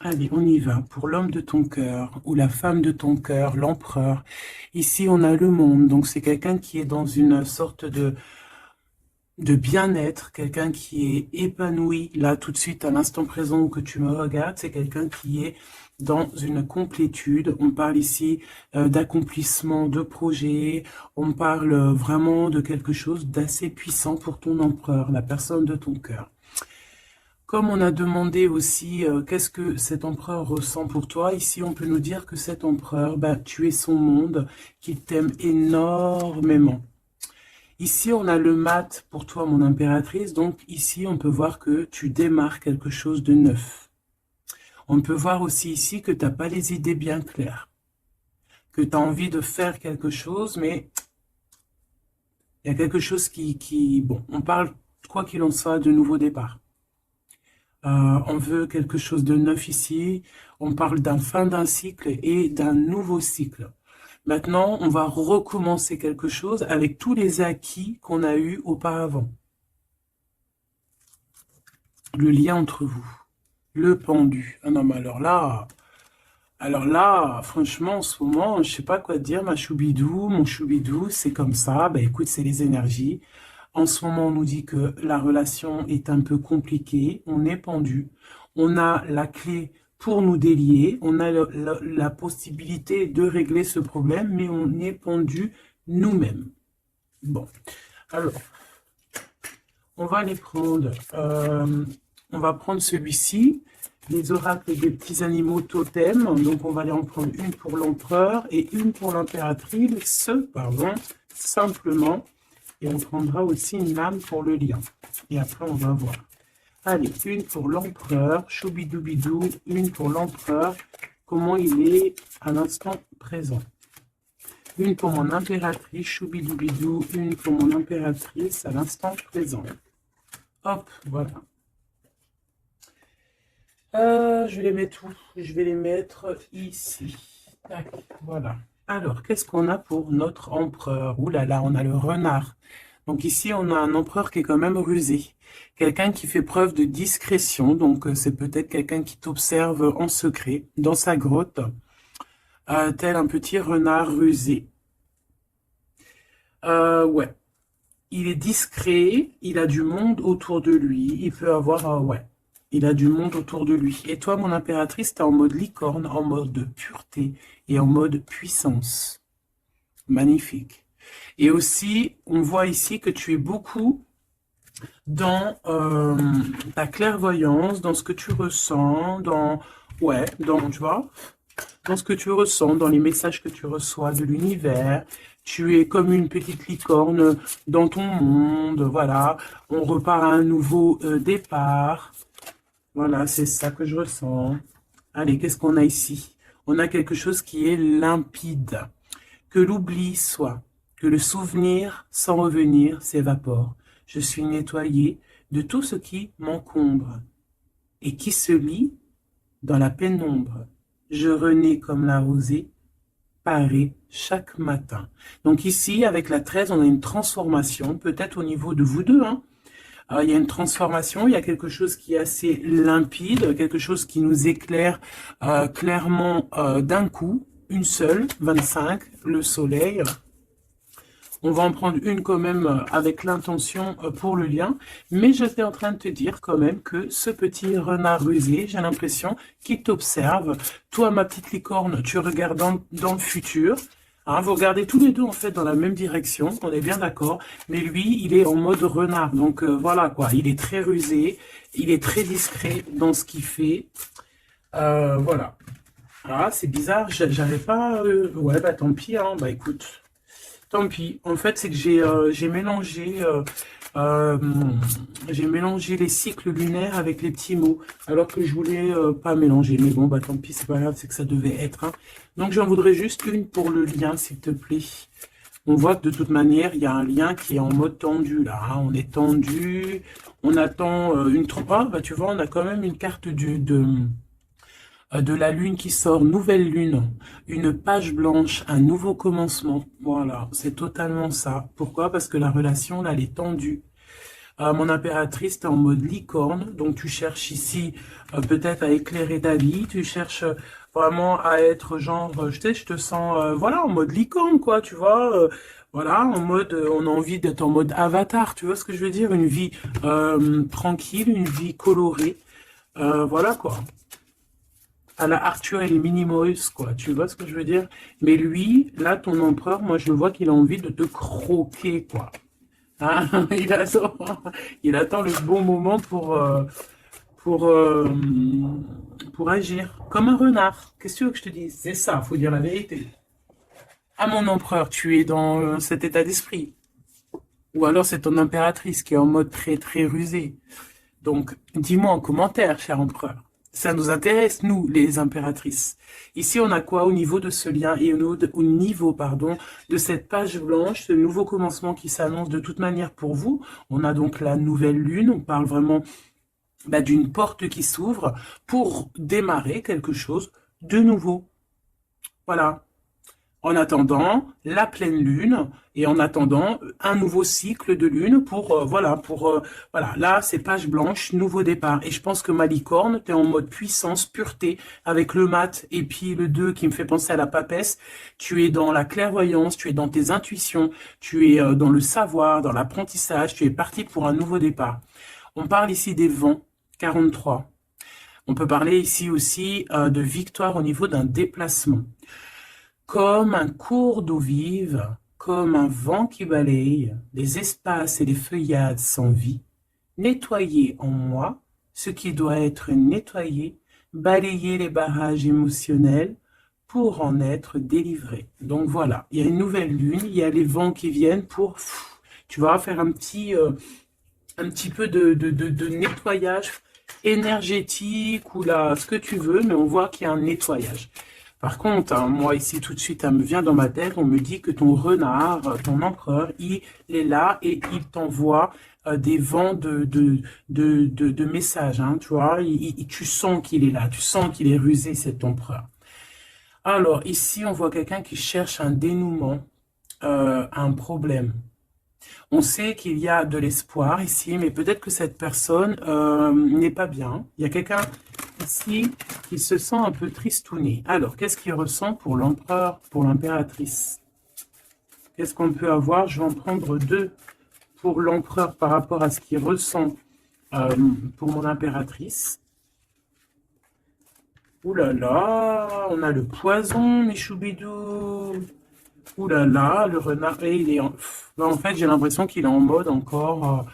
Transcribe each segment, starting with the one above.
Allez, on y va. Pour l'homme de ton cœur ou la femme de ton cœur, l'empereur. Ici, on a le monde. Donc, c'est quelqu'un qui est dans une sorte de bien-être, quelqu'un qui est épanoui. Là, tout de suite, à l'instant présent où que tu me regardes, c'est quelqu'un qui est dans une complétude. On parle ici d'accomplissement de projet. On parle vraiment de quelque chose d'assez puissant pour ton empereur, la personne de ton cœur. Comme on a demandé aussi qu'est-ce que cet empereur ressent pour toi, ici on peut nous dire que cet empereur, bah, tu es son monde, qu'il t'aime énormément. Ici on a le mat pour toi, mon impératrice, donc ici on peut voir que tu démarres quelque chose de neuf. On peut voir aussi ici que tu n'as pas les idées bien claires, que tu as envie de faire quelque chose, mais il y a quelque chose bon, on parle, quoi qu'il en soit, de nouveau départ. On veut quelque chose de neuf ici. On parle d'un fin d'un cycle et d'un nouveau cycle. Maintenant, on va recommencer quelque chose avec tous les acquis qu'on a eus auparavant. Le lien entre vous, le pendu. Ah non, mais alors là, franchement, en ce moment, je sais pas quoi te dire, ma choubidou, mon choubidou, c'est comme ça. Ben écoute, c'est les énergies. En ce moment, on nous dit que la relation est un peu compliquée, on est pendu, on a la clé pour nous délier, on a la possibilité de régler ce problème, mais on est pendu nous-mêmes. Bon, alors, on va les prendre. On va prendre celui-ci, les oracles des petits animaux totems. Donc, on va aller en prendre une pour l'empereur et une pour l'impératrice, pardon, simplement. Et on prendra aussi une lame pour le lien. Et après, on va voir. Allez, une pour l'empereur, choubidoubidou, une pour l'empereur, comment il est à l'instant présent. Une pour mon impératrice, choubidoubidou, une pour mon impératrice à l'instant présent. Hop, voilà. Je vais les mettre où? Je vais les mettre ici. Tac, voilà. Alors, qu'est-ce qu'on a pour notre empereur? Ouh là là, on a le renard. Donc ici, on a un empereur qui est quand même rusé. Quelqu'un qui fait preuve de discrétion. Donc, c'est peut-être quelqu'un qui t'observe en secret dans sa grotte, tel un petit renard rusé. Ouais. Il est discret, il a du monde autour de lui. Il peut avoir, ouais. Il a du monde autour de lui. Et toi, mon impératrice, t'es en mode licorne, en mode pureté et en mode puissance. Magnifique. Et aussi, on voit ici que tu es beaucoup dans ta clairvoyance, dans ce que tu ressens, tu vois, dans ce que tu ressens, dans les messages que tu reçois de l'univers. Tu es comme une petite licorne dans ton monde, voilà. On repart à un nouveau départ. Voilà, c'est ça que je ressens. Allez, qu'est-ce qu'on a ici? On a quelque chose qui est limpide. Que l'oubli soit, que le souvenir, sans revenir, s'évapore. Je suis nettoyé de tout ce qui m'encombre et qui se lie dans la pénombre. Je renais comme la rosée, parée chaque matin. Donc ici, avec la 13, on a une transformation, peut-être au niveau de vous deux, hein. Il y a une transformation, il y a quelque chose qui est assez limpide, quelque chose qui nous éclaire clairement d'un coup, une seule, 25, le soleil. On va en prendre une quand même avec l'intention pour le lien. Mais j'étais en train de te dire quand même que ce petit renard rusé, j'ai l'impression qu'il t'observe. Toi, ma petite licorne, tu regardes dans le futur. Hein, vous regardez tous les deux en fait dans la même direction, on est bien d'accord. Mais lui, il est en mode renard. Donc voilà quoi, il est très rusé, il est très discret dans ce qu'il fait. Voilà. Ah, c'est bizarre, j'avais pas... Ouais, bah tant pis, hein. Bah écoute... Tant pis. En fait, c'est que euh, j'ai mélangé les cycles lunaires avec les petits mots, alors que je voulais pas mélanger. Mais bon, bah tant pis, c'est pas grave, c'est que ça devait être. Hein. Donc j'en voudrais juste une pour le lien, s'il te plaît. On voit que de toute manière, il y a un lien qui est en mode tendu là. Hein. On est tendu, on attend une trop. Ah, bah tu vois, on a quand même une carte de la lune qui sort, nouvelle lune, une page blanche, un nouveau commencement. Voilà, c'est totalement ça. Pourquoi? Parce que la relation, là, elle est tendue. Mon impératrice, tu es en mode licorne, donc tu cherches ici peut-être à éclairer ta vie, tu cherches vraiment à être genre, je sais, je te sens, voilà, en mode licorne, quoi, tu vois, voilà, en mode, on a envie d'être en mode avatar, tu vois ce que je veux dire, une vie tranquille, une vie colorée, voilà, quoi. À la Arthur et les Minimoys, quoi, tu vois ce que je veux dire? Mais lui, là, ton empereur, moi, je le vois qu'il a envie de te croquer, quoi. Hein, il attend le bon moment pour, euh, pour agir. Comme un renard. Qu'est-ce que tu veux que je te dise? C'est ça, faut dire la vérité. Ah, mon empereur, tu es dans cet état d'esprit. Ou alors c'est ton impératrice qui est en mode très très rusé. Donc, dis-moi en commentaire, cher empereur. Ça nous intéresse, nous, les impératrices. Ici, on a quoi au niveau de ce lien et au niveau, pardon, de cette page blanche, ce nouveau commencement qui s'annonce de toute manière pour vous. On a donc la nouvelle lune. On parle vraiment d'une porte qui s'ouvre pour démarrer quelque chose de nouveau. Voilà. En attendant la pleine lune et en attendant un nouveau cycle de lune pour voilà, là c'est page blanche, nouveau départ. Et je pense que ma licorne, tu es en mode puissance, pureté avec le mat et puis le 2 qui me fait penser à la papesse. Tu es dans la clairvoyance, tu es dans tes intuitions, tu es dans le savoir, dans l'apprentissage, tu es parti pour un nouveau départ. On parle ici des vents 43. On peut parler ici aussi de victoire au niveau d'un déplacement. Comme un cours d'eau vive, comme un vent qui balaye les espaces et les feuillades sans vie, nettoyer en moi ce qui doit être nettoyé, balayer les barrages émotionnels pour en être délivré. Donc voilà, il y a une nouvelle lune, il y a les vents qui viennent pour, tu vas faire un petit peu de nettoyage énergétique ou là, ce que tu veux, mais on voit qu'il y a un nettoyage. Par contre, hein, moi ici tout de suite, ça me vient dans ma tête, on me dit que ton renard, ton empereur, il est là et il t'envoie des vents de messages, hein, tu vois, tu sens qu'il est là, tu sens qu'il est rusé, cet empereur. Alors ici, on voit quelqu'un qui cherche un dénouement, un problème. On sait qu'il y a de l'espoir ici, mais peut-être que cette personne n'est pas bien. Il y a quelqu'un ici qui se sent un peu tristouné. Alors, qu'est-ce qu'il ressent pour l'empereur, pour l'impératrice? Qu'est-ce qu'on peut avoir? Je vais en prendre deux pour l'empereur par rapport à ce qu'il ressent pour mon impératrice. Ouh là là, on a le poison, mes choubidous. Ouh là là, le renard, et il est en fait, j'ai l'impression qu'il est en mode encore,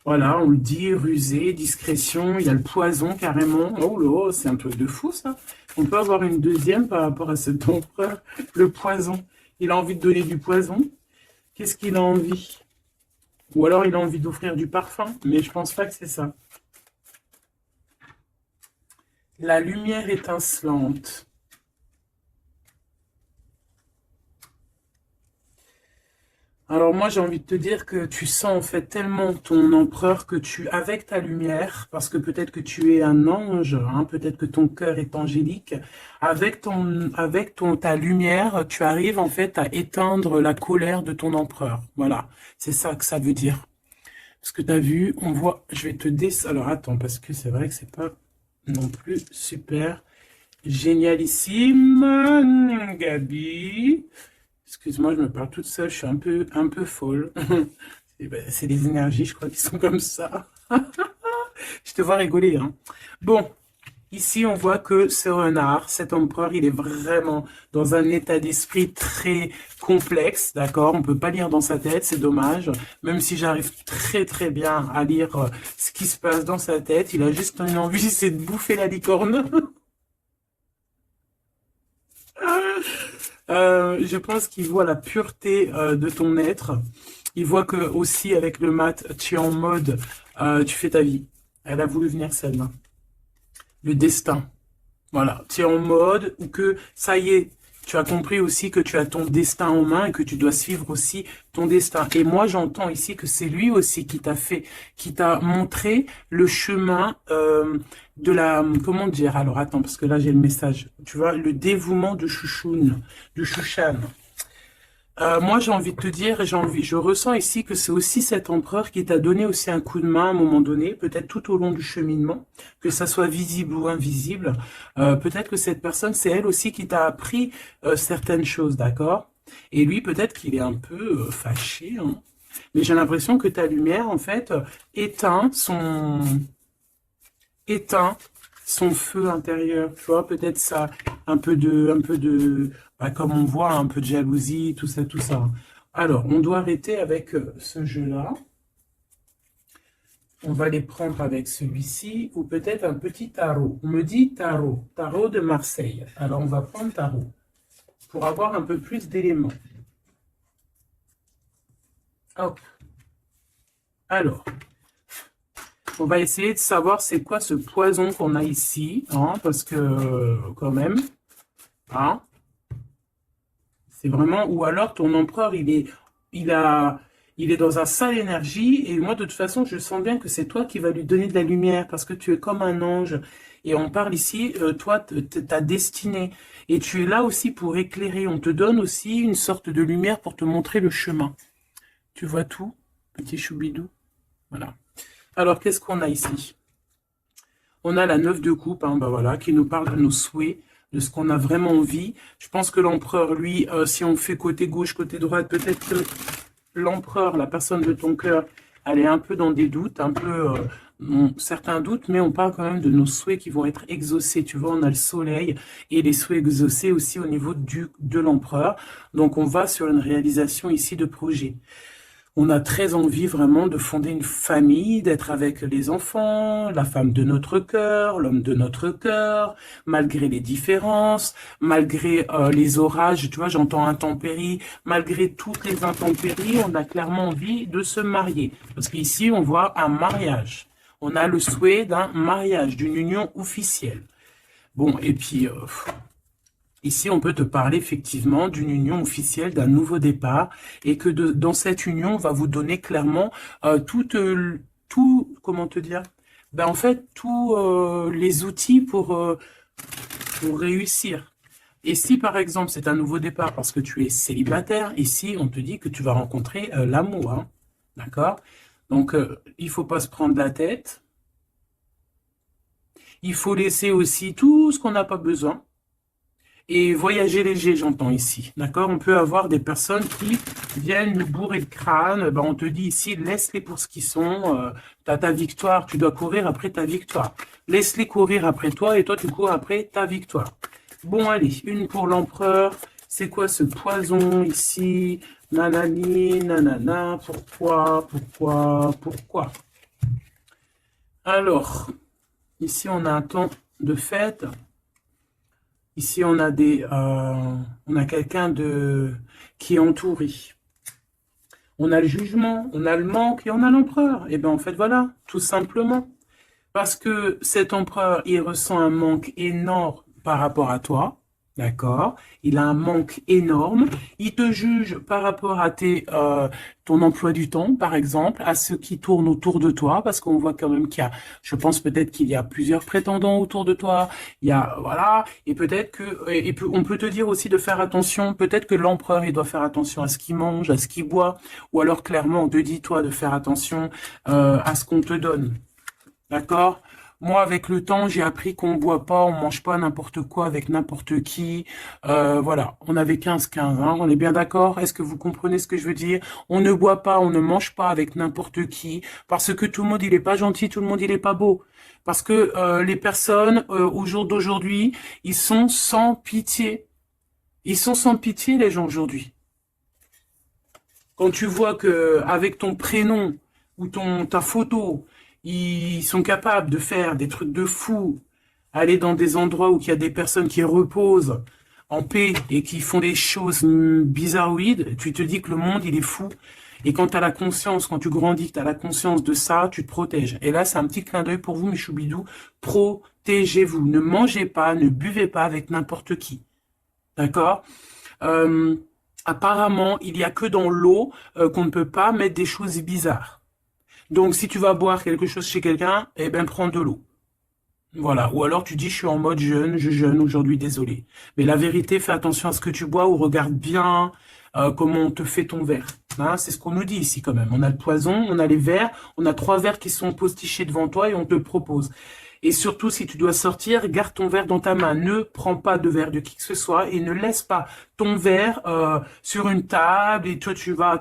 voilà, on le dit, rusé, discrétion, il y a le poison carrément. Oh là, c'est un truc de fou ça. On peut avoir une deuxième par rapport à cet empereur, le poison. Il a envie de donner du poison. Qu'est-ce qu'il a envie? Ou alors il a envie d'offrir du parfum, mais je pense pas que c'est ça. La lumière étincelante. Alors moi j'ai envie de te dire que tu sens en fait tellement ton empereur que avec ta lumière, parce que peut-être que tu es un ange, hein, peut-être que ton cœur est angélique, ta lumière, tu arrives en fait à éteindre la colère de ton empereur. Voilà, c'est ça que ça veut dire. Parce que tu as vu, on voit, je vais te alors attends, parce que c'est vrai que c'est pas non plus super génialissime, Gabi. Excuse-moi, je me parle toute seule, je suis un peu folle. C'est les énergies, je crois, qui sont comme ça. Je te vois rigoler, hein. Bon, ici, on voit que ce renard, cet empereur, il est vraiment dans un état d'esprit très complexe, d'accord? On peut pas lire dans sa tête, c'est dommage. Même si j'arrive très très bien à lire ce qui se passe dans sa tête, il a juste une envie, c'est de bouffer la licorne. Je pense qu'il voit la pureté de ton être. Il voit que aussi avec le mat, tu es en mode, tu fais ta vie. Elle a voulu venir celle-là. Le destin. Voilà. Tu es en mode où que ça y est, tu as compris aussi que tu as ton destin en main et que tu dois suivre aussi ton destin. Et moi, j'entends ici que c'est lui aussi qui t'a montré le chemin de la, comment dire, alors attends, parce que là, j'ai le message. Tu vois, le dévouement de Chouchoun, de Chouchan. Moi, j'ai envie de te dire, et je ressens ici que c'est aussi cet empereur qui t'a donné aussi un coup de main à un moment donné, peut-être tout au long du cheminement, que ça soit visible ou invisible. Peut-être que cette personne, c'est elle aussi qui t'a appris certaines choses, d'accord? Et lui, peut-être qu'il est un peu fâché, hein. Mais j'ai l'impression que ta lumière, en fait, éteint son, éteint son feu intérieur, tu vois, peut-être ça, bah, comme on voit, un peu de jalousie, tout ça, tout ça. Alors, on doit arrêter avec ce jeu-là. On va les prendre avec celui-ci, ou peut-être un petit tarot. On me dit tarot, tarot de Marseille. Alors, on va prendre tarot, pour avoir un peu plus d'éléments. Hop. Alors, on va essayer de savoir c'est quoi ce poison qu'on a ici, hein, parce que, quand même, hein, c'est vraiment, ou alors ton empereur, il est dans un sale énergie, et moi, de toute façon, je sens bien que c'est toi qui vas lui donner de la lumière, parce que tu es comme un ange, et on parle ici, toi, ta destinée, et tu es là aussi pour éclairer, on te donne aussi une sorte de lumière pour te montrer le chemin. Tu vois tout, petit choubidou? Voilà. Alors, qu'est-ce qu'on a ici? On a la 9 de coupe, hein, bah voilà, qui nous parle de nos souhaits, de ce qu'on a vraiment envie. Je pense que l'empereur, lui, si on fait côté gauche, côté droite, peut-être que l'empereur, la personne de ton cœur, elle est un peu dans des doutes, un peu certains doutes, mais on parle quand même de nos souhaits qui vont être exaucés. Tu vois, on a le soleil et les souhaits exaucés aussi au niveau de l'empereur. Donc, on va sur une réalisation ici de projet. On a très envie vraiment de fonder une famille, d'être avec les enfants, la femme de notre cœur, l'homme de notre cœur, malgré les différences, malgré les orages, tu vois, j'entends intempéries, malgré toutes les intempéries, on a clairement envie de se marier. Parce qu'ici, on voit un mariage. On a le souhait d'un mariage, d'une union officielle. Bon, et puis, ici, on peut te parler effectivement d'une union officielle, d'un nouveau départ, et que dans cette union, on va vous donner clairement comment te dire? Ben, en fait, tous les outils pour réussir. Et si, par exemple, c'est un nouveau départ parce que tu es célibataire, ici, on te dit que tu vas rencontrer l'amour, hein. D'accord? Donc, il faut pas se prendre la tête. Il faut laisser aussi tout ce qu'on n'a pas besoin. Et voyager léger, j'entends ici, d'accord? On peut avoir des personnes qui viennent nous bourrer le crâne, ben on te dit ici, laisse-les pour ce qu'ils sont, t'as ta victoire, tu dois courir après ta victoire. Laisse-les courir après toi et toi tu cours après ta victoire. Bon, allez, une pour l'empereur, c'est quoi ce poison ici? Nanani, nanana, pourquoi? Alors, ici on a un temps de fête. Ici, on a quelqu'un qui est entouré. On a le jugement, on a le manque et on a l'empereur. Et bien, en fait, voilà, tout simplement. Parce que cet empereur, il ressent un manque énorme par rapport à toi. D'accord? Il a un manque énorme. Il te juge par rapport à ton emploi du temps, par exemple, à ceux qui tournent autour de toi, parce qu'on voit quand même je pense peut-être qu'il y a plusieurs prétendants autour de toi. Il y a, voilà, et peut-être on peut te dire aussi de faire attention. Peut-être que l'empereur, il doit faire attention à ce qu'il mange, à ce qu'il boit, ou alors clairement, on te dit toi de faire attention à ce qu'on te donne. D'accord? Moi, avec le temps, j'ai appris qu'on boit pas, on mange pas n'importe quoi avec n'importe qui. Voilà, on avait 15-15, hein, on est bien d'accord? Est-ce que vous comprenez ce que je veux dire? On ne boit pas, on ne mange pas avec n'importe qui, parce que tout le monde, il est pas gentil, tout le monde, il est pas beau. Parce que les personnes, au jour d'aujourd'hui, ils sont sans pitié. Ils sont sans pitié, les gens, aujourd'hui. Quand tu vois que avec ton prénom ou ta photo, ils sont capables de faire des trucs de fou, aller dans des endroits où il y a des personnes qui reposent en paix et qui font des choses bizarroïdes, tu te dis que le monde, il est fou. Et quand tu as la conscience, quand tu grandis, tu as la conscience de ça, tu te protèges. Et là, c'est un petit clin d'œil pour vous, mes choubidous. Protégez-vous. Ne mangez pas, ne buvez pas avec n'importe qui. D'accord? Apparemment, il n'y a que dans l'eau qu'on ne peut pas mettre des choses bizarres. Donc, si tu vas boire quelque chose chez quelqu'un, eh ben, prends de l'eau. Voilà. Ou alors, tu dis, je suis en mode jeûne, je jeûne aujourd'hui, désolé. Mais la vérité, fais attention à ce que tu bois ou regarde bien comment on te fait ton verre. Hein, c'est ce qu'on nous dit ici quand même. On a le poison, on a les verres, on a 3 verres qui sont postichés devant toi et on te le propose. Et surtout, si tu dois sortir, garde ton verre dans ta main. Ne prends pas de verre de qui que ce soit et ne laisse pas ton verre sur une table et toi tu vas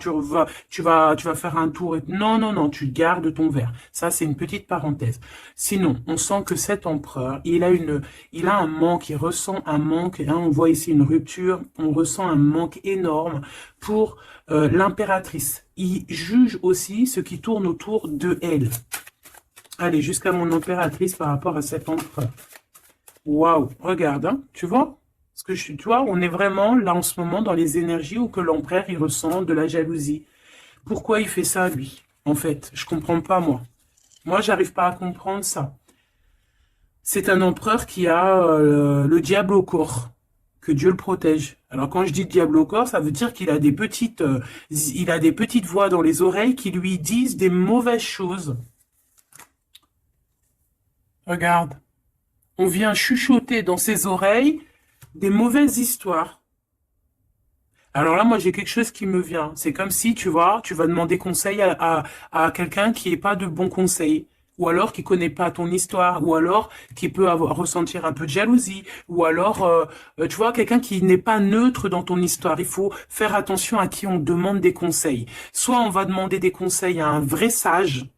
faire un tour. Non, non, non, tu gardes ton verre. Ça, c'est une petite parenthèse. Sinon, on sent que cet empereur, il a un manque, il ressent un manque. Hein, on voit ici une rupture, on ressent un manque énorme pour l'impératrice. Il juge aussi ce qui tourne autour de elle. Allez, jusqu'à mon impératrice par rapport à cet empereur. Waouh, regarde, hein, tu vois? Parce que tu vois, on est vraiment là en ce moment dans les énergies où que l'empereur, il ressent de la jalousie. Pourquoi il fait ça, lui? En fait, je comprends pas, moi. Moi, j'arrive pas à comprendre ça. C'est un empereur qui a le diable au corps. Que Dieu le protège. Alors, quand je dis diable au corps, ça veut dire qu'il a des petites voix dans les oreilles qui lui disent des mauvaises choses. Regarde, on vient chuchoter dans ses oreilles des mauvaises histoires. Alors là, moi, j'ai quelque chose qui me vient. C'est comme si, tu vois, tu vas demander conseil à quelqu'un qui n'est pas de bons conseils, ou alors qui connaît pas ton histoire, ou alors qui peut ressentir un peu de jalousie, ou alors, tu vois, quelqu'un qui n'est pas neutre dans ton histoire. Il faut faire attention à qui on demande des conseils. Soit on va demander des conseils à un vrai sage,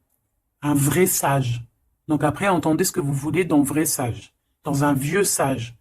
un vrai sage. Donc après, entendez ce que vous voulez dans vrai sage, dans un vieux sage.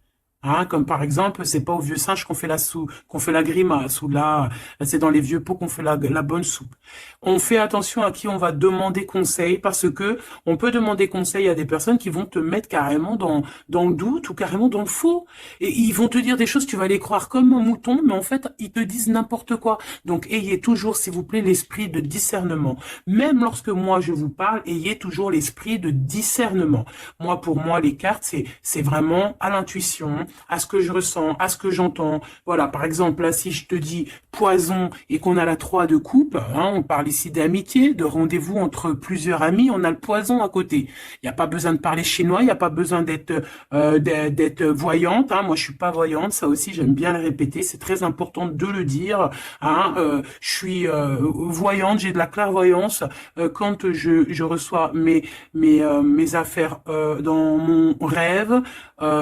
Hein, comme par exemple, c'est pas au vieux singe qu'on fait la grimace, ou là, c'est dans les vieux pots qu'on fait la bonne soupe. On fait attention à qui on va demander conseil, parce que on peut demander conseil à des personnes qui vont te mettre carrément dans le doute ou carrément dans le faux. Et ils vont te dire des choses, tu vas les croire comme un mouton, mais en fait, ils te disent n'importe quoi. Donc, ayez toujours, s'il vous plaît, l'esprit de discernement. Même lorsque moi, je vous parle, ayez toujours l'esprit de discernement. Moi, pour moi, les cartes, c'est vraiment à l'intuition, à ce que je ressens, à ce que j'entends. Voilà, par exemple, là, si je te dis poison et qu'on a la 3 de coupe, hein, on parle ici d'amitié, de rendez-vous entre plusieurs amis, on a le poison à côté. Il n'y a pas besoin de parler chinois, il n'y a pas besoin d'être voyante. Hein. Moi, je suis pas voyante, ça aussi, j'aime bien le répéter, c'est très important de le dire. Hein. Je suis voyante, j'ai de la clairvoyance quand je reçois mes affaires dans mon rêve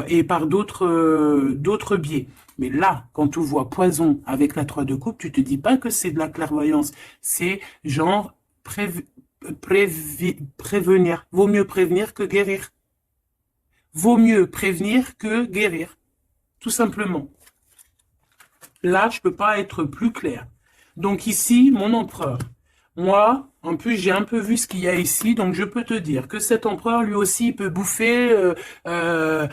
et par d'autres biais. Mais là, quand tu vois poison avec la 3 de coupe, tu te dis pas que c'est de la clairvoyance. C'est genre prévenir. Vaut mieux prévenir que guérir. Vaut mieux prévenir que guérir. Tout simplement. Là, je peux pas être plus clair. Donc ici, mon empereur. Moi, en plus, j'ai un peu vu ce qu'il y a ici, donc je peux te dire que cet empereur, lui aussi, il peut bouffer le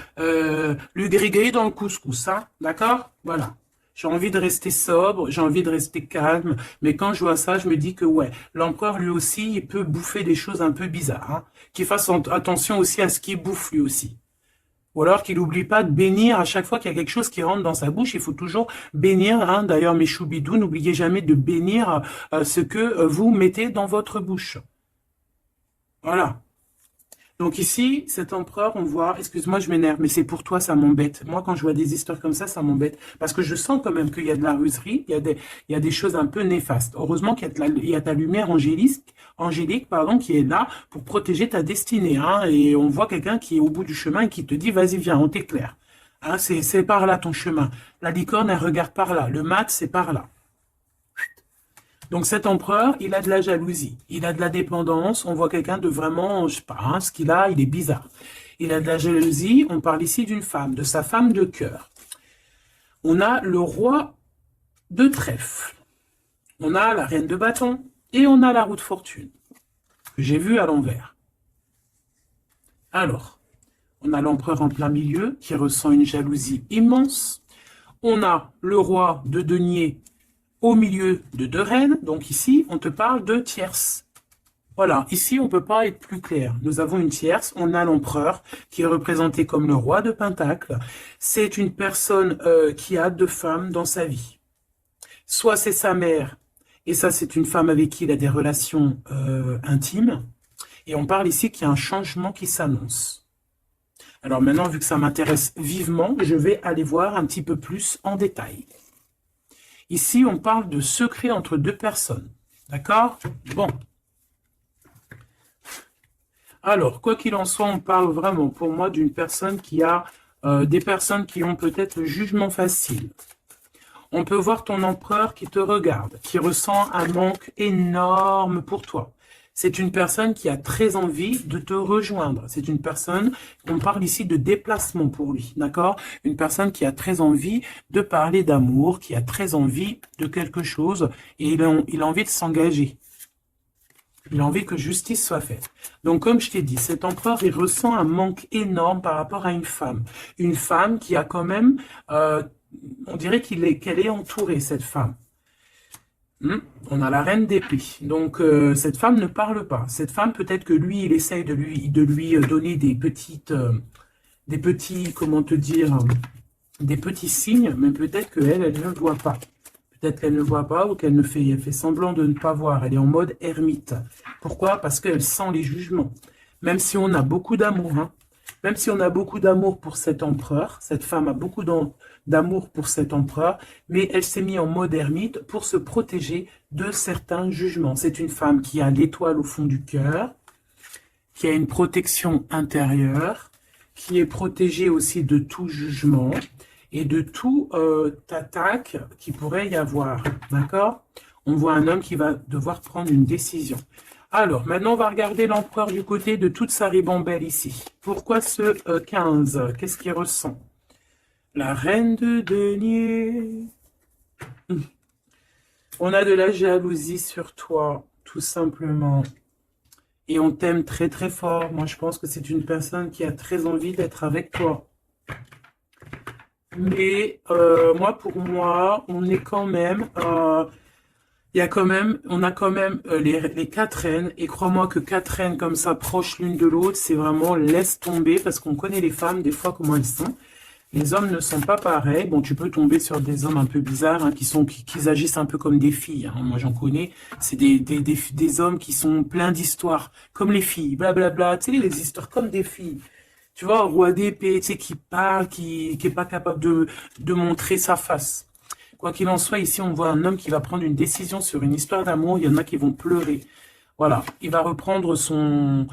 gris-gris dans le couscous, hein, d'accord? Voilà. J'ai envie de rester sobre, j'ai envie de rester calme, mais quand je vois ça, je me dis que ouais, l'empereur, lui aussi, il peut bouffer des choses un peu bizarres, hein, qu'il fasse attention aussi à ce qu'il bouffe, lui aussi. Ou alors qu'il n'oublie pas de bénir à chaque fois qu'il y a quelque chose qui rentre dans sa bouche. Il faut toujours bénir. Hein. D'ailleurs, mes choubidous, n'oubliez jamais de bénir ce que vous mettez dans votre bouche. Voilà. Donc ici, cet empereur, on voit, excuse-moi, je m'énerve, mais c'est pour toi, ça m'embête. Moi, quand je vois des histoires comme ça m'embête. Parce que je sens quand même qu'il y a de la ruserie, il y a des choses un peu néfastes. Heureusement qu'il y a ta lumière angélique, qui est là pour protéger ta destinée. Hein, et on voit quelqu'un qui est au bout du chemin et qui te dit, vas-y, viens, on t'éclaire. Hein, c'est par là ton chemin. La licorne, elle regarde par là. Le mat, c'est par là. Donc cet empereur, il a de la jalousie, il a de la dépendance, on voit quelqu'un de vraiment, je sais pas, hein, ce qu'il a, il est bizarre. Il a de la jalousie, on parle ici d'une femme, de sa femme de cœur. On a le roi de trèfle, on a la reine de bâton et on a la roue de fortune, que j'ai vu à l'envers. Alors, on a l'empereur en plein milieu qui ressent une jalousie immense. On a le roi de denier au milieu de 2 reines, donc ici, on te parle de tierce. Voilà, ici, on ne peut pas être plus clair. Nous avons une tierce, on a l'empereur, qui est représenté comme le roi de Pentacle. C'est une personne qui a 2 femmes dans sa vie. Soit c'est sa mère, et ça, c'est une femme avec qui il a des relations intimes. Et on parle ici qu'il y a un changement qui s'annonce. Alors maintenant, vu que ça m'intéresse vivement, je vais aller voir un petit peu plus en détail. Ici, on parle de secret entre deux personnes. D'accord? Bon. Alors, quoi qu'il en soit, on parle vraiment, pour moi, d'une personne qui a des personnes qui ont peut-être le jugement facile. On peut voir ton empereur qui te regarde, qui ressent un manque énorme pour toi. C'est une personne qui a très envie de te rejoindre. C'est une personne, on parle ici de déplacement pour lui, d'accord? Une personne qui a très envie de parler d'amour, qui a très envie de quelque chose, et il a envie de s'engager. Il a envie que justice soit faite. Donc, comme je t'ai dit, cet empereur, il ressent un manque énorme par rapport à une femme. Une femme qui a quand même, on dirait qu'elle est entourée, cette femme. On a la reine d'épée. Donc, cette femme ne parle pas. Cette femme, peut-être que lui, il essaye de lui donner des petits, comment te dire, des petits signes, mais peut-être qu'elle, elle ne voit pas. Peut-être qu'elle ne voit pas ou qu'elle elle fait semblant de ne pas voir. Elle est en mode ermite. Pourquoi? Parce qu'elle sent les jugements. Même si on a beaucoup d'amour, hein, même si on a beaucoup d'amour pour cet empereur, cette femme a beaucoup d'amour pour cet empereur, mais elle s'est mise en mode ermite pour se protéger de certains jugements. C'est une femme qui a l'étoile au fond du cœur, qui a une protection intérieure, qui est protégée aussi de tout jugement, et de tout attaque qui pourrait y avoir, d'accord? On voit un homme qui va devoir prendre une décision. Alors, maintenant, on va regarder l'empereur du côté de toute sa ribambelle ici. Pourquoi ce 15? Qu'est-ce qu'il ressent? La reine de denier. On a de la jalousie sur toi, tout simplement. Et on t'aime très très fort. Moi, je pense que c'est une personne qui a très envie d'être avec toi. Mais pour moi, on est quand même, on a quand même les 4 reines. Et crois-moi que 4 reines comme ça, proches l'une de l'autre, c'est vraiment laisse tomber parce qu'on connaît les femmes des fois comment elles sont. Les hommes ne sont pas pareils. Bon, tu peux tomber sur des hommes un peu bizarres hein, qui agissent un peu comme des filles. Hein. Moi, j'en connais. C'est des hommes qui sont pleins d'histoires, comme les filles, blablabla. Tu sais, les histoires comme des filles. Tu vois, un roi d'épée, tu sais, qui parle, qui est pas capable de montrer sa face. Quoi qu'il en soit, ici, on voit un homme qui va prendre une décision sur une histoire d'amour. Il y en a qui vont pleurer. Voilà, il va reprendre son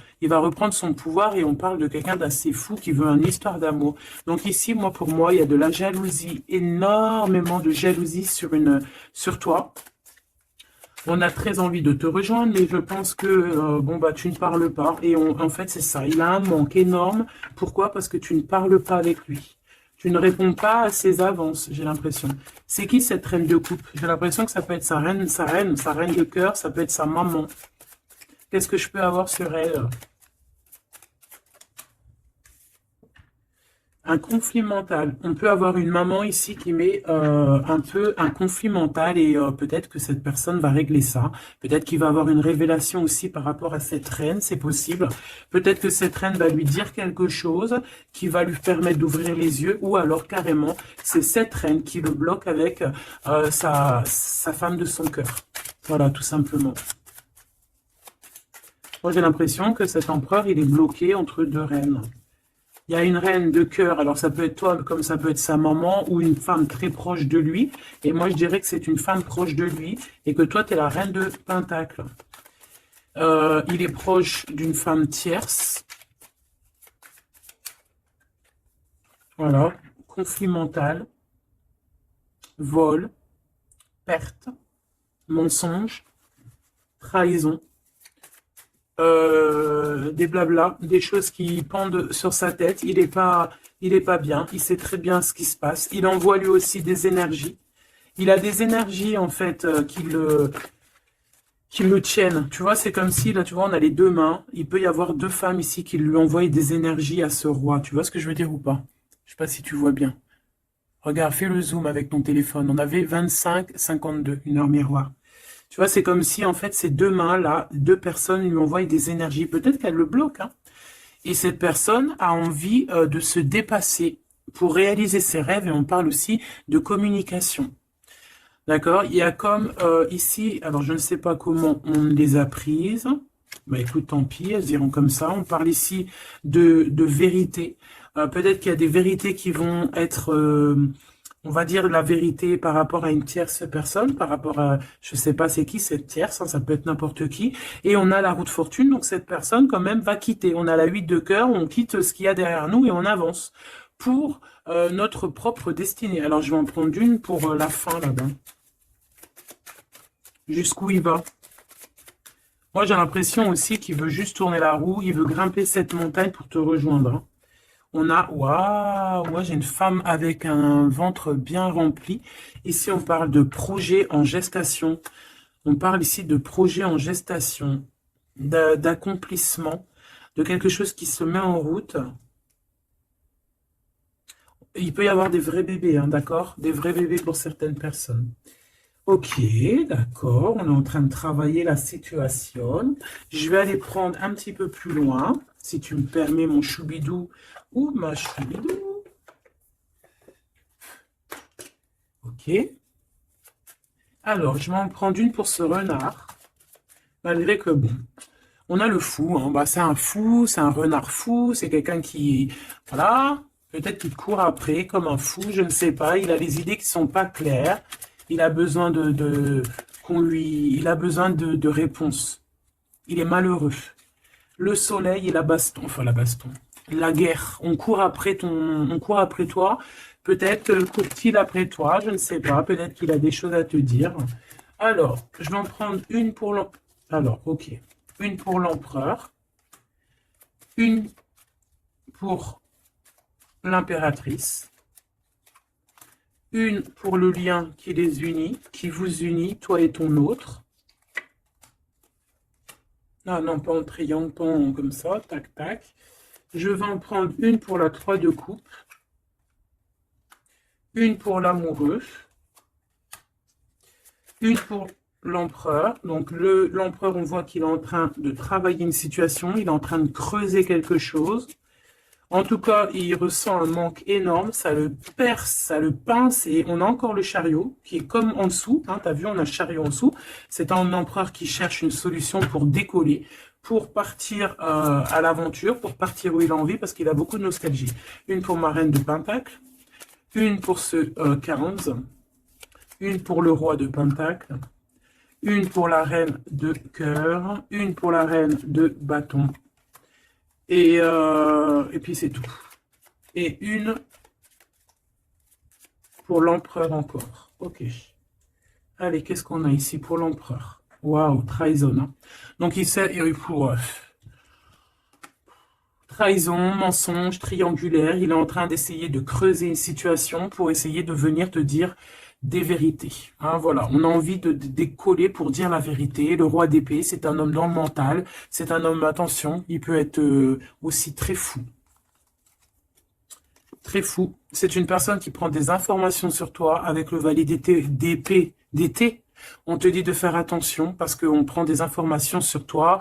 pouvoir et on parle de quelqu'un d'assez fou qui veut une histoire d'amour. Donc ici, pour moi, il y a de la jalousie, énormément de jalousie sur toi. On a très envie de te rejoindre, mais je pense que tu ne parles pas. Et en fait, c'est ça. Il a un manque énorme. Pourquoi? Parce que tu ne parles pas avec lui. Tu ne réponds pas à ses avances, j'ai l'impression. C'est qui cette reine de coupe? J'ai l'impression que ça peut être sa reine de cœur, ça peut être sa maman. Qu'est-ce que je peux avoir sur elle? Un conflit mental. On peut avoir une maman ici qui met un peu un conflit mental et peut-être que cette personne va régler ça. Peut-être qu'il va avoir une révélation aussi par rapport à cette reine, c'est possible. Peut-être que cette reine va lui dire quelque chose qui va lui permettre d'ouvrir les yeux ou alors carrément, c'est cette reine qui le bloque avec sa femme de son cœur. Voilà, tout simplement. Moi, j'ai l'impression que cet empereur, il est bloqué entre deux reines. Il y a une reine de cœur, alors ça peut être toi, comme ça peut être sa maman, ou une femme très proche de lui. Et moi, je dirais que c'est une femme proche de lui, et que toi, tu es la reine de Pentacle. Il est proche d'une femme tierce. Voilà, conflit mental, vol, perte, mensonge, trahison. Des blabla, des choses qui pendent sur sa tête. Il est pas bien. Il sait très bien ce qui se passe. Il envoie lui aussi des énergies. Il a des énergies en fait qui le tiennent. Tu vois, c'est comme si là, tu vois, on a les deux mains. Il peut y avoir deux femmes ici qui lui envoient des énergies à ce roi. Tu vois ce que je veux dire ou pas? Je sais pas si tu vois bien. Regarde, fais le zoom avec ton téléphone. On avait 25-52, une heure miroir. Tu vois, c'est comme si, en fait, ces deux mains-là, deux personnes lui envoient des énergies. Peut-être qu'elle le bloque. Hein. Et cette personne a envie de se dépasser pour réaliser ses rêves. Et on parle aussi de communication. D'accord? Il y a comme ici, alors je ne sais pas comment on les a prises. Bah écoute, tant pis, elles diront comme ça. On parle ici de vérité. Peut-être qu'il y a des vérités qui vont être... on va dire la vérité par rapport à une tierce personne, par rapport à, je sais pas c'est qui cette tierce, hein, ça peut être n'importe qui. Et on a la roue de fortune, donc cette personne quand même va quitter. On a la 8 de cœur, on quitte ce qu'il y a derrière nous et on avance pour notre propre destinée. Alors je vais en prendre une pour la fin là-bas. Jusqu'où il va? Moi j'ai l'impression aussi qu'il veut juste tourner la roue, il veut grimper cette montagne pour te rejoindre. Hein. On a, waouh, moi j'ai une femme avec un ventre bien rempli. Ici on parle de projet en gestation. On parle ici de projet en gestation, d'accomplissement, de quelque chose qui se met en route. Il peut y avoir des vrais bébés, hein, d'accord? Des vrais bébés pour certaines personnes. Ok, d'accord, on est en train de travailler la situation. Je vais aller prendre un petit peu plus loin, si tu me permets, mon choubidou ou ma choubidou. Ok. Alors, je vais en prendre une pour ce renard. Malgré que, bon, on a le fou. Hein. Bah, c'est un fou, c'est un renard fou, c'est quelqu'un qui, voilà, peut-être qu'il court après comme un fou, je ne sais pas. Il a des idées qui sont pas claires. Il a besoin il a besoin de réponses. Il est malheureux. Le soleil et la baston, enfin la baston, la guerre. On court après toi. Peut-être court-il après toi, je ne sais pas. Peut-être qu'il a des choses à te dire. Alors, je vais en prendre une pour l'empereur. Alors, ok. Une pour l'empereur. Une pour l'impératrice. Une pour le lien qui les unit, qui vous unit, toi et ton autre. Ah non, pas en triangle, pas en comme ça, tac, tac. Je vais en prendre une pour la 3 de coupe. Une pour l'amoureux. Une pour l'empereur. Donc l'empereur, on voit qu'il est en train de travailler une situation, il est en train de creuser quelque chose. En tout cas, il ressent un manque énorme, ça le perce, ça le pince, et on a encore le chariot, qui est comme en dessous, hein, tu as vu, on a le chariot en dessous. C'est un empereur qui cherche une solution pour décoller, pour partir à l'aventure, pour partir où il a envie, parce qu'il a beaucoup de nostalgie. Une pour ma reine de Pentacle, une pour ce 15, une pour le roi de Pentacle, une pour la reine de cœur, une pour la reine de bâton, et puis c'est tout. Et une pour l'empereur encore. Ok. Allez, qu'est-ce qu'on a ici pour l'empereur? Waouh, trahison. Hein. Donc il sait, pour trahison, mensonge, triangulaire. Il est en train d'essayer de creuser une situation pour essayer de venir te dire des vérités. Hein, voilà, on a envie de décoller pour dire la vérité. Le roi d'épée, c'est un homme dans le mental. C'est un homme, attention, il peut être aussi très fou. Très fou. C'est une personne qui prend des informations sur toi avec le valet d'épée d'été. On te dit de faire attention parce qu'on prend des informations sur toi.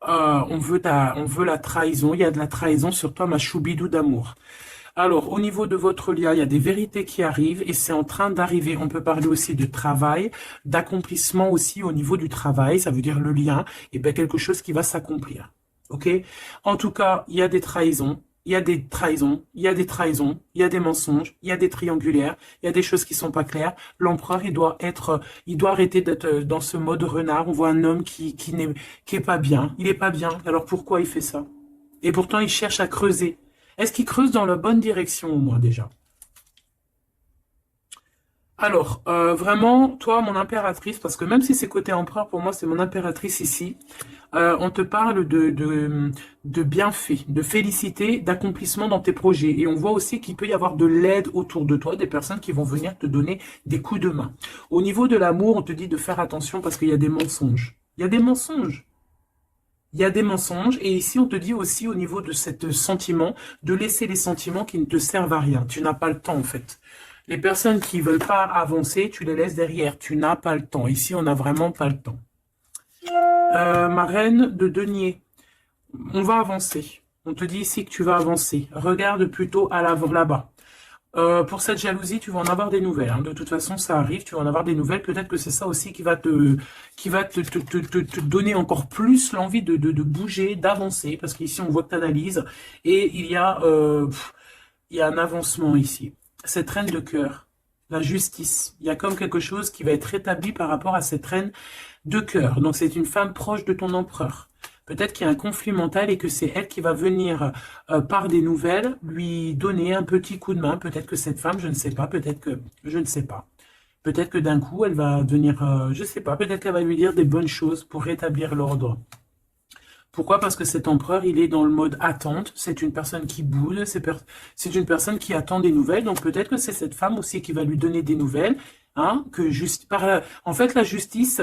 On veut la trahison. Il y a de la trahison sur toi, ma choubidou d'amour. Alors, au niveau de votre lien, il y a des vérités qui arrivent et c'est en train d'arriver. On peut parler aussi de travail, d'accomplissement aussi au niveau du travail. Ça veut dire le lien, et bien quelque chose qui va s'accomplir. Ok? En tout cas, il y a des trahisons. Il y a des trahisons, il y a des trahisons, il y a des mensonges, il y a des triangulaires, il y a des choses qui sont pas claires. L'empereur, il doit arrêter d'être dans ce mode renard. On voit un homme qui est pas bien. Il est pas bien. Alors pourquoi il fait ça? Et pourtant, il cherche à creuser. Est-ce qu'il creuse dans la bonne direction, au moins, déjà? Alors, vraiment, toi, mon impératrice, parce que même si c'est côté empereur, pour moi, c'est mon impératrice ici, on te parle de bienfaits, de félicité, d'accomplissement dans tes projets. Et on voit aussi qu'il peut y avoir de l'aide autour de toi, des personnes qui vont venir te donner des coups de main. Au niveau de l'amour, on te dit de faire attention parce qu'il y a des mensonges. Il y a des mensonges. Il y a des mensonges. Et ici, on te dit aussi au niveau de cet sentiment, de laisser les sentiments qui ne te servent à rien. Tu n'as pas le temps, en fait. Les personnes qui veulent pas avancer, tu les laisses derrière. Tu n'as pas le temps. Ici, on n'a vraiment pas le temps. Ma reine de denier. On va avancer. On te dit ici que tu vas avancer. Regarde plutôt à l'avant, là-bas. Pour cette jalousie, tu vas en avoir des nouvelles. Hein. De toute façon, ça arrive, tu vas en avoir des nouvelles. Peut-être que c'est ça aussi qui va te donner encore plus l'envie de bouger, d'avancer. Parce qu'ici, on voit que tu analyses. Et il y a un avancement ici. Cette reine de cœur. la justice. Il y a comme quelque chose qui va être rétabli par rapport à cette reine de cœur. Donc c'est une femme proche de ton empereur. Peut-être qu'il y a un conflit mental et que c'est elle qui va venir par des nouvelles lui donner un petit coup de main. Peut-être que cette femme, je ne sais pas, peut-être que je ne sais pas. Peut-être que d'un coup, elle va venir, je ne sais pas, peut-être qu'elle va lui dire des bonnes choses pour rétablir l'ordre. Pourquoi? Parce que cet empereur, il est dans le mode attente. C'est une personne qui boude, c'est une personne qui attend des nouvelles. Donc peut-être que c'est cette femme aussi qui va lui donner des nouvelles. Hein, que juste en fait, la justice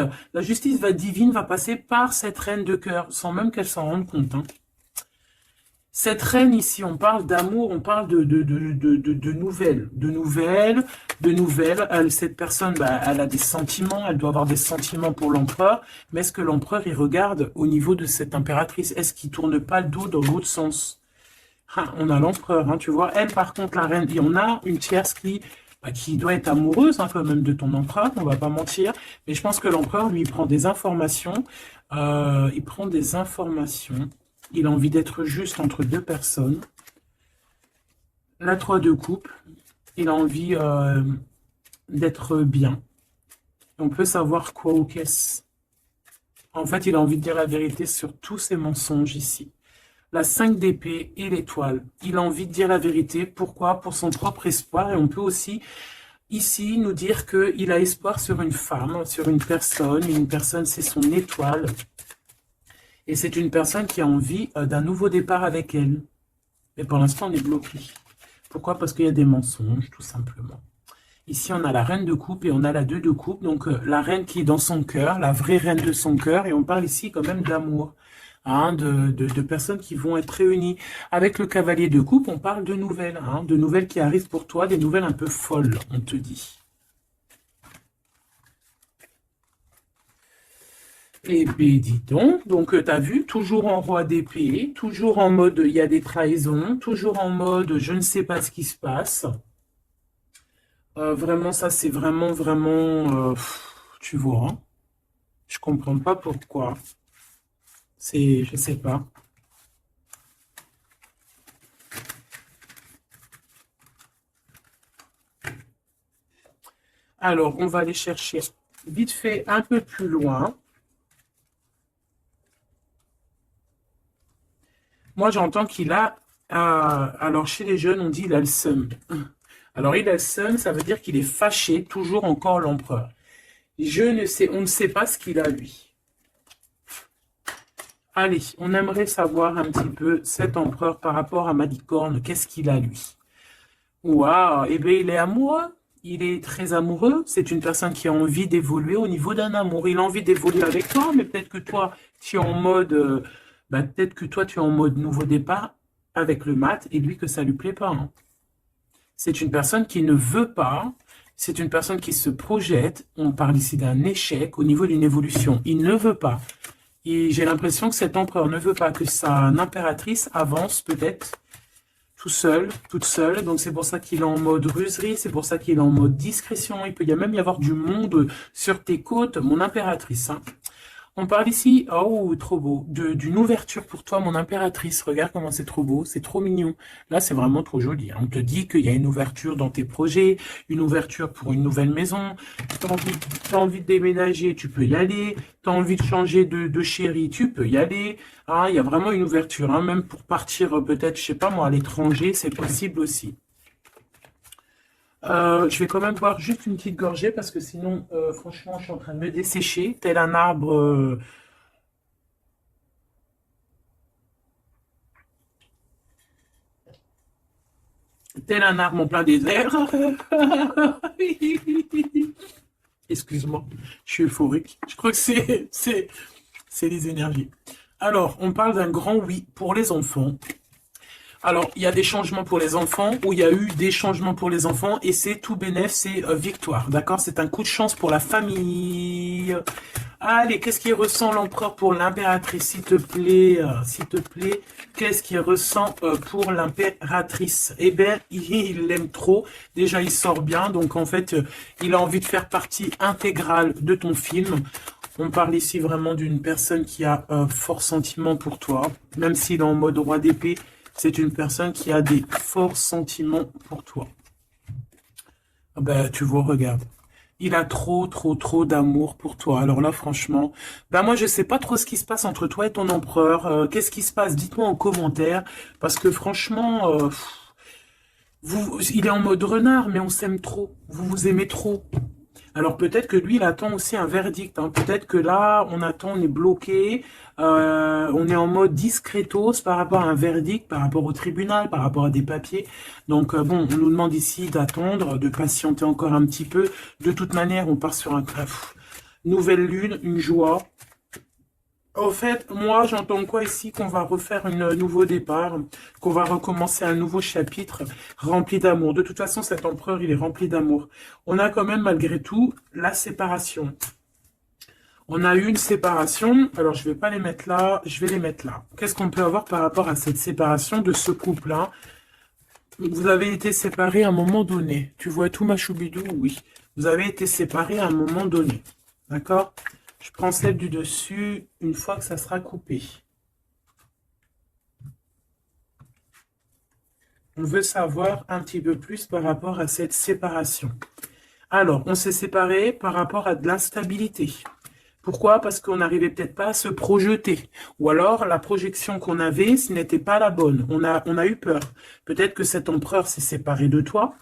divine va passer par cette reine de cœur, sans même qu'elle s'en rende compte. Hein. Cette reine ici, on parle d'amour, on parle de nouvelles. Cette personne, bah, elle a des sentiments, elle doit avoir des sentiments pour l'empereur. Mais est-ce que l'empereur, il regarde au niveau de cette impératrice? Est-ce qu'il tourne pas le dos dans l'autre sens? Ah, on a l'empereur, hein, tu vois. Elle, par contre, la reine, et on a une tierce qui doit être amoureuse un peu même de ton empereur, on va pas mentir. Mais je pense que l'empereur, lui, il prend des informations. Il a envie d'être juste entre deux personnes. La 3 de coupe. Il a envie d'être bien. On peut savoir quoi ou qu'est-ce. En fait, il a envie de dire la vérité sur tous ses mensonges ici. La 5 d'épée et l'étoile. Il a envie de dire la vérité. Pourquoi? Pour son propre espoir. Et on peut aussi, ici, nous dire qu'il a espoir sur une femme, sur une personne. Une personne, c'est son étoile. Et c'est une personne qui a envie d'un nouveau départ avec elle. Mais pour l'instant, on est bloqué. Pourquoi? Parce qu'il y a des mensonges, tout simplement. Ici, on a la reine de coupe et on a la 2 de coupe. Donc, la reine qui est dans son cœur, la vraie reine de son cœur. Et on parle ici quand même d'amour. Hein, de personnes qui vont être réunies. Avec le cavalier de coupe, on parle de nouvelles qui arrivent pour toi, des nouvelles un peu folles, on te dit. Eh bien, dis donc tu as vu, toujours en roi d'épée, toujours en mode il y a des trahisons, toujours en mode je ne sais pas ce qui se passe. Vraiment, ça c'est vraiment, tu vois, hein, je comprends pas pourquoi. Je sais pas. Alors, on va aller chercher vite fait un peu plus loin. Moi, j'entends qu'il a... alors, chez les jeunes, on dit il a le seum. Alors, il a le seum, ça veut dire qu'il est fâché, toujours encore l'empereur. On ne sait pas ce qu'il a, lui. Allez, on aimerait savoir un petit peu cet empereur par rapport à Malicorne. Qu'est-ce qu'il a, lui? Waouh, eh bien, il est amoureux. Il est très amoureux. C'est une personne qui a envie d'évoluer au niveau d'un amour. Il a envie d'évoluer avec toi, mais peut-être que toi, tu es en mode... peut-être que toi, tu es en mode nouveau départ avec le mat et lui, que ça lui plaît pas. Hein. C'est une personne qui ne veut pas. C'est une personne qui se projette. On parle ici d'un échec au niveau d'une évolution. Il ne veut pas. Et j'ai l'impression que cet empereur ne veut pas que sa impératrice avance peut-être tout seul, toute seule. Donc c'est pour ça qu'il est en mode ruserie. C'est pour ça qu'il est en mode discrétion. Il peut même y avoir du monde sur tes côtes, mon impératrice. Hein. On parle ici, oh, trop beau, d'une ouverture pour toi, mon impératrice. Regarde comment c'est trop beau, c'est trop mignon. Là, c'est vraiment trop joli. Hein. On te dit qu'il y a une ouverture dans tes projets, une ouverture pour une nouvelle maison. T'as envie de déménager, tu peux y aller. T'as envie de changer de chérie, tu peux y aller. Ah, il y a vraiment une ouverture. Hein. Même pour partir peut-être, je sais pas moi, à l'étranger, c'est possible aussi. Je vais quand même boire juste une petite gorgée parce que sinon, franchement, je suis en train de me dessécher, tel un arbre. Tel un arbre en plein désert. Excuse-moi, je suis euphorique. Je crois que c'est les énergies. Alors, on parle d'un grand oui pour les enfants. Alors, il y a des changements pour les enfants, ou il y a eu des changements pour les enfants, et c'est tout bénef, c'est victoire, d'accord? C'est un coup de chance pour la famille. Allez, qu'est-ce qu'il ressent l'empereur pour l'impératrice, s'il te plaît, qu'est-ce qu'il ressent pour l'impératrice? Eh bien, il l'aime trop, déjà il sort bien, donc en fait, il a envie de faire partie intégrale de ton film. On parle ici vraiment d'une personne qui a un fort sentiment pour toi, même s'il est en mode roi d'épée. C'est une personne qui a des forts sentiments pour toi. Ah ben, tu vois, regarde. Il a trop, trop, trop d'amour pour toi. Alors là, franchement, ben moi, je sais pas trop ce qui se passe entre toi et ton empereur. Qu'est-ce qui se passe? Dites-moi en commentaire. Parce que franchement, il est en mode renard, mais on s'aime trop. Vous vous aimez trop. Alors peut-être que lui, il attend aussi un verdict, hein. Peut-être que là, on attend, on est bloqué, on est en mode discretos par rapport à un verdict, par rapport au tribunal, par rapport à des papiers. Donc bon, on nous demande ici d'attendre, de patienter encore un petit peu. De toute manière, on part sur un nouvelle lune, une joie. Au fait, moi, j'entends quoi ici? Qu'on va refaire un nouveau départ, qu'on va recommencer un nouveau chapitre rempli d'amour. De toute façon, cet empereur, il est rempli d'amour. On a quand même, malgré tout, la séparation. On a eu une séparation. Alors, je vais pas les mettre là, je vais les mettre là. Qu'est-ce qu'on peut avoir par rapport à cette séparation de ce couple-là? Vous avez été séparés à un moment donné. Tu vois tout, ma choubidou? Oui. Vous avez été séparés à un moment donné. D'accord? Je prends celle du dessus une fois que ça sera coupé. On veut savoir un petit peu plus par rapport à cette séparation. Alors, on s'est séparés par rapport à de l'instabilité. Pourquoi? Parce qu'on n'arrivait peut-être pas à se projeter. Ou alors, la projection qu'on avait, ce n'était pas la bonne. On a eu peur. Peut-être que cet empereur s'est séparé de toi.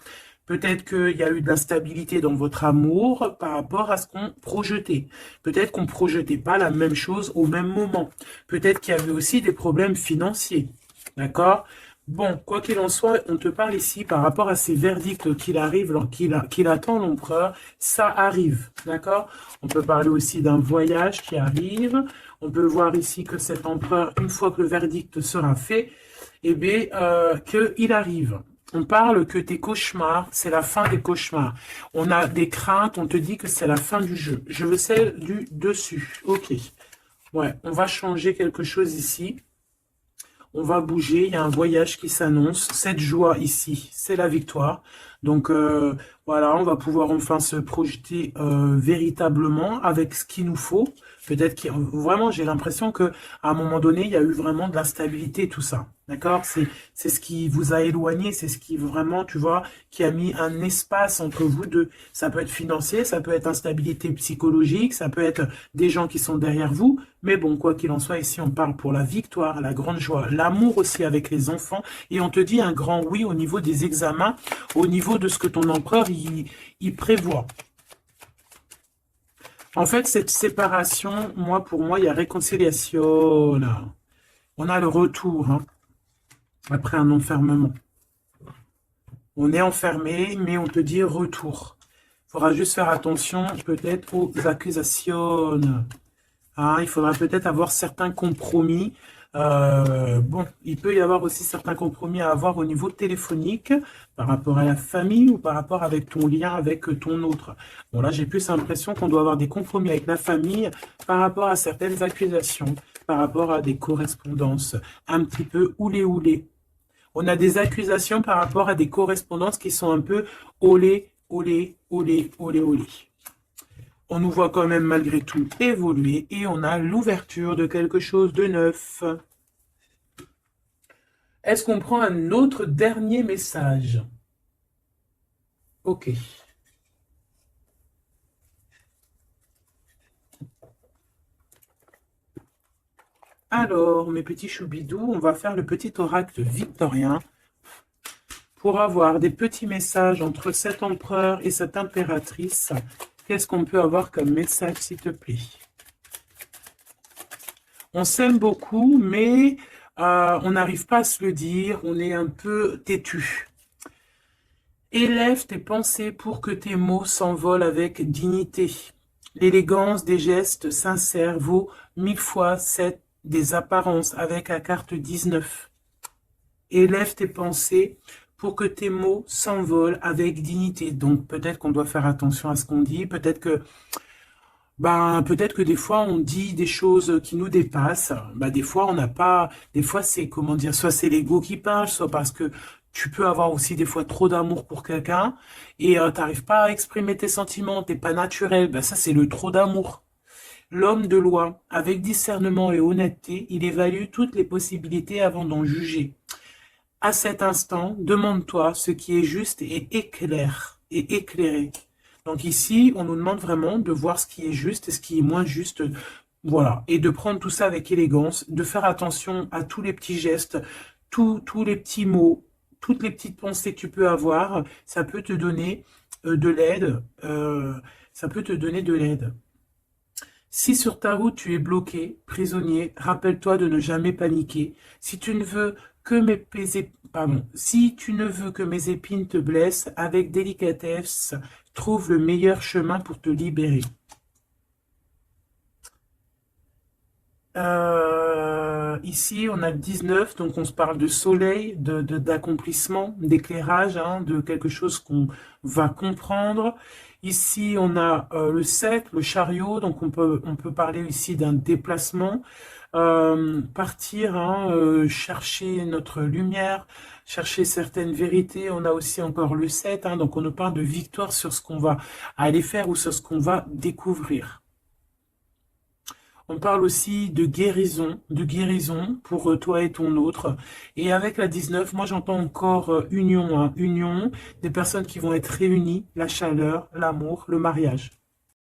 Peut-être qu'il y a eu de l'instabilité dans votre amour par rapport à ce qu'on projetait. Peut-être qu'on ne projetait pas la même chose au même moment. Peut-être qu'il y avait aussi des problèmes financiers. D'accord? Bon, quoi qu'il en soit, on te parle ici par rapport à ces verdicts qu'il attend l'empereur. Ça arrive. D'accord? On peut parler aussi d'un voyage qui arrive. On peut voir ici que cet empereur, une fois que le verdict sera fait, eh bien, qu'il arrive. On parle que tes cauchemars, c'est la fin des cauchemars. On a des craintes, on te dit que c'est la fin du jeu. Je veux celle du dessus. Ok. Ouais, on va changer quelque chose ici. On va bouger, il y a un voyage qui s'annonce. Cette joie ici, c'est la victoire. Donc voilà, on va pouvoir enfin se projeter véritablement avec ce qu'il nous faut. Peut-être que vraiment, j'ai l'impression que à un moment donné, il y a eu vraiment de l'instabilité et tout ça. D'accord? C'est ce qui vous a éloigné, c'est ce qui vraiment, tu vois, qui a mis un espace entre vous deux. Ça peut être financier, ça peut être instabilité psychologique, ça peut être des gens qui sont derrière vous. Mais bon, quoi qu'il en soit, ici, on parle pour la victoire, la grande joie, l'amour aussi avec les enfants. Et on te dit un grand oui au niveau des examens, au niveau de ce que ton empereur, il prévoit. En fait, cette séparation, pour moi, il y a réconciliation, là. On a le retour, hein, après un enfermement. On est enfermé, mais on te dit retour. Il faudra juste faire attention, peut-être, aux accusations. Hein, il faudra peut-être avoir certains compromis. Bon, il peut y avoir aussi certains compromis à avoir au niveau téléphonique par rapport à la famille ou par rapport avec ton lien avec ton autre. Bon, là, j'ai plus l'impression qu'on doit avoir des compromis avec la famille par rapport à certaines accusations, par rapport à des correspondances un petit peu oulé. On a des accusations par rapport à des correspondances qui sont un peu olé. On nous voit quand même malgré tout évoluer et on a l'ouverture de quelque chose de neuf. Est-ce qu'on prend un autre dernier message? Ok. Alors, mes petits choubidous, on va faire le petit oracle victorien pour avoir des petits messages entre cet empereur et cette impératrice. Qu'est-ce qu'on peut avoir comme message, s'il te plaît? On s'aime beaucoup, mais on n'arrive pas à se le dire. On est un peu têtu. Élève tes pensées pour que tes mots s'envolent avec dignité. L'élégance des gestes sincères vaut 1000 fois celle des apparences avec la carte 19. Élève tes pensées pour que tes mots s'envolent avec dignité. Donc peut-être qu'on doit faire attention à ce qu'on dit, peut-être que des fois on dit des choses qui nous dépassent. Des fois on n'a pas, des fois c'est comment dire, soit c'est l'ego qui parle, soit parce que tu peux avoir aussi des fois trop d'amour pour quelqu'un et t'arrives pas à exprimer tes sentiments, t'es pas naturel. Ça c'est le trop d'amour. L'homme de loi, avec discernement et honnêteté, il évalue toutes les possibilités avant d'en juger. À cet instant, demande-toi ce qui est juste et éclaire. et éclairé. Donc ici, on nous demande vraiment de voir ce qui est juste et ce qui est moins juste. Voilà. Et de prendre tout ça avec élégance, de faire attention à tous les petits gestes, tous les petits mots, toutes les petites pensées que tu peux avoir. Ça peut te donner de l'aide. Ça peut te donner de l'aide. Si sur ta route tu es bloqué, prisonnier, rappelle-toi de ne jamais paniquer. Si tu ne veux que si tu ne veux que mes épines te blessent, avec délicatesse, trouve le meilleur chemin pour te libérer. Ici, on a le 19, donc on se parle de soleil, d'accomplissement, d'éclairage, hein, de quelque chose qu'on va comprendre. Ici, on a le 7, le chariot, donc on peut parler ici d'un déplacement, partir, hein, chercher notre lumière, chercher certaines vérités. On a aussi encore le 7, hein, donc on nous parle de victoire sur ce qu'on va aller faire ou sur ce qu'on va découvrir. On parle aussi de guérison pour toi et ton autre. Et avec la 19, moi j'entends encore union, hein, union, des personnes qui vont être réunies, la chaleur, l'amour, le mariage.